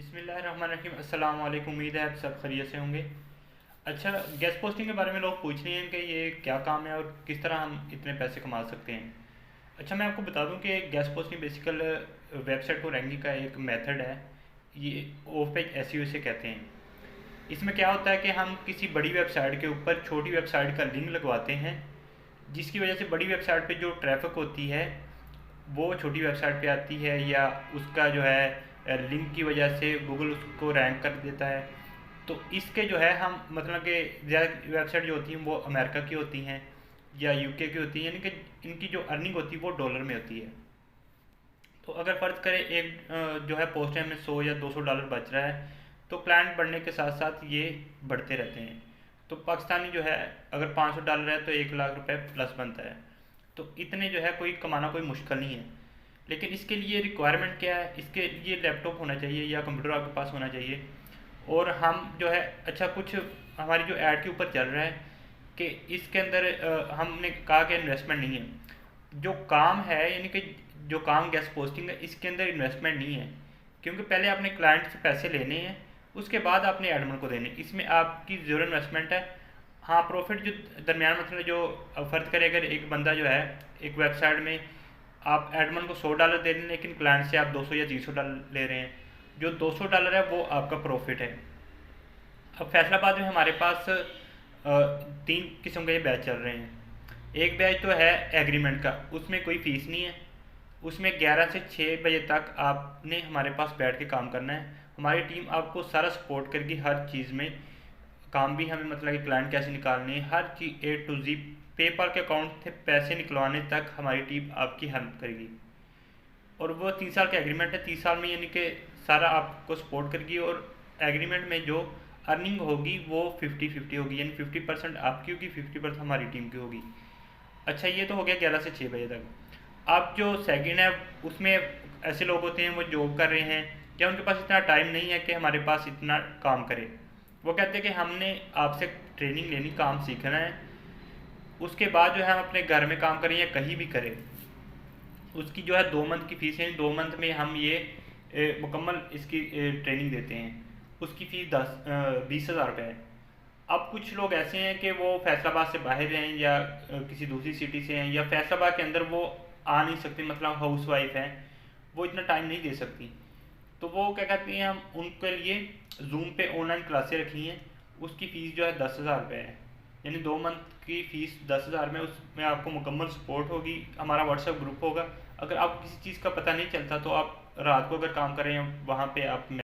बिस्मिल्लाहिर्रहमानिर्रहीम। अस्सलाम वालेकुम। उम्मीद है आप सब खैरियत से होंगे। अच्छा, गेस्ट पोस्टिंग के बारे में लोग पूछ रहे हैं कि ये क्या काम है और किस तरह हम इतने पैसे कमा सकते हैं। अच्छा, मैं आपको बता दूं कि गेस्ट पोस्टिंग बेसिकल वेबसाइट को रैंकिंग का एक मेथड है। ये ऑफ पेज एसईओ से कहते हैं। इसमें क्या होता है कि हम किसी बड़ी वेबसाइट के ऊपर छोटी वेबसाइट का लिंक लगवाते हैं, जिसकी वजह से बड़ी वेबसाइट पे जो ट्रैफिक होती है वो छोटी वेबसाइट पे आती है, या उसका जो है लिंक की वजह से गूगल उसको रैंक कर देता है। तो इसके जो है हम मतलब कि ज़्यादा वेबसाइट जो होती हैं वो अमेरिका की होती हैं या यूके की होती हैं, यानी कि इनकी जो अर्निंग होती है वो डॉलर में होती है। तो अगर फ़र्ज़ करें एक जो है पोस्ट टाइम में 100 या 200 डॉलर बच रहा है, तो क्लाइंट बढ़ने के साथ साथ ये बढ़ते रहते हैं। तो पाकिस्तानी जो है अगर 500 डॉलर है तो 1 लाख रुपए प्लस बनता है। तो इतने जो है कोई कमाना कोई मुश्किल नहीं है। लेकिन इसके लिए रिक्वायरमेंट क्या है, इसके लिए लैपटॉप होना चाहिए या कंप्यूटर आपके पास होना चाहिए। और हम जो है अच्छा कुछ हमारी जो ऐड के ऊपर चल रहा है कि इसके अंदर हमने कहा कि इन्वेस्टमेंट नहीं है। जो काम है यानी कि जो काम गेस्ट पोस्टिंग है इसके अंदर इन्वेस्टमेंट नहीं है, क्योंकि पहले आपने क्लाइंट से पैसे लेने हैं, उसके बाद आपने एडमिन को देने। इसमें आपकी ज़ीरो इन्वेस्टमेंट है। हाँ, प्रॉफिट जो दरमियान मतलब जो फ़र्ज करे अगर एक बंदा जो है एक वेबसाइट में आप एडमिन को 100 डॉलर दे रहे हैं लेकिन क्लाइंट से आप 200 या 300 डॉलर ले रहे हैं, जो 200 डॉलर है वो आपका प्रॉफिट है। अब फैसलाबाद में हमारे पास 3 किस्म के बैच चल रहे हैं। एक बैच तो है एग्रीमेंट का, उसमें कोई फ़ीस नहीं है। उसमें 11 से 6 बजे तक आपने हमारे पास बैठ के काम करना है। हमारी टीम आपको सारा सपोर्ट करेगी हर चीज़ में। काम भी हमें मतलब कि क्लाइंट कैसे निकालने हैं, हर चीज़ ए टू जी, पेपर के अकाउंट से पैसे निकलवाने तक हमारी टीम आपकी हेल्प करेगी। और वो 3 साल का एग्रीमेंट है। 30 साल में यानी कि सारा आपको सपोर्ट करेगी। और एग्रीमेंट में जो अर्निंग होगी वो 50-50 होगी, यानी 50% आपकी होगी, 50% हमारी टीम की होगी। अच्छा, ये तो हो गया 11 से 6 बजे तक। अब जो सेकंड है उसमें ऐसे लोग होते हैं वो जॉब कर रहे हैं या उनके पास इतना टाइम नहीं है कि हमारे पास इतना काम करे। वो कहते हैं कि हमने आपसे ट्रेनिंग लेनी, काम सीखना है, उसके बाद जो है हम अपने घर में काम करें या कहीं भी करें। उसकी जो है 2 मंथ की फ़ीस है, 2 मंथ में हम ये मुकम्मल इसकी ट्रेनिंग देते हैं। उसकी फ़ीस 20,000 रुपये है। अब कुछ लोग ऐसे हैं कि वो फैसलाबाद से बाहर हैं या किसी दूसरी सिटी से हैं या फैसलाबाद के अंदर वो आ नहीं सकती, मतलब हाउस वाइफ हैं, वो इतना टाइम नहीं दे सकती। तो वो क्या कहती हैं, हम उनके लिए जूम पे ऑनलाइन क्लासें रखी हैं। उसकी फ़ीस जो है 10,000 रुपये है, यानी 2 मंथ की फ़ीस 10,000 में। उसमें आपको मुकम्मल सपोर्ट होगी, हमारा व्हाट्सएप ग्रुप होगा। अगर आपको किसी चीज़ का पता नहीं चलता तो आप रात को अगर काम करें वहाँ पे आप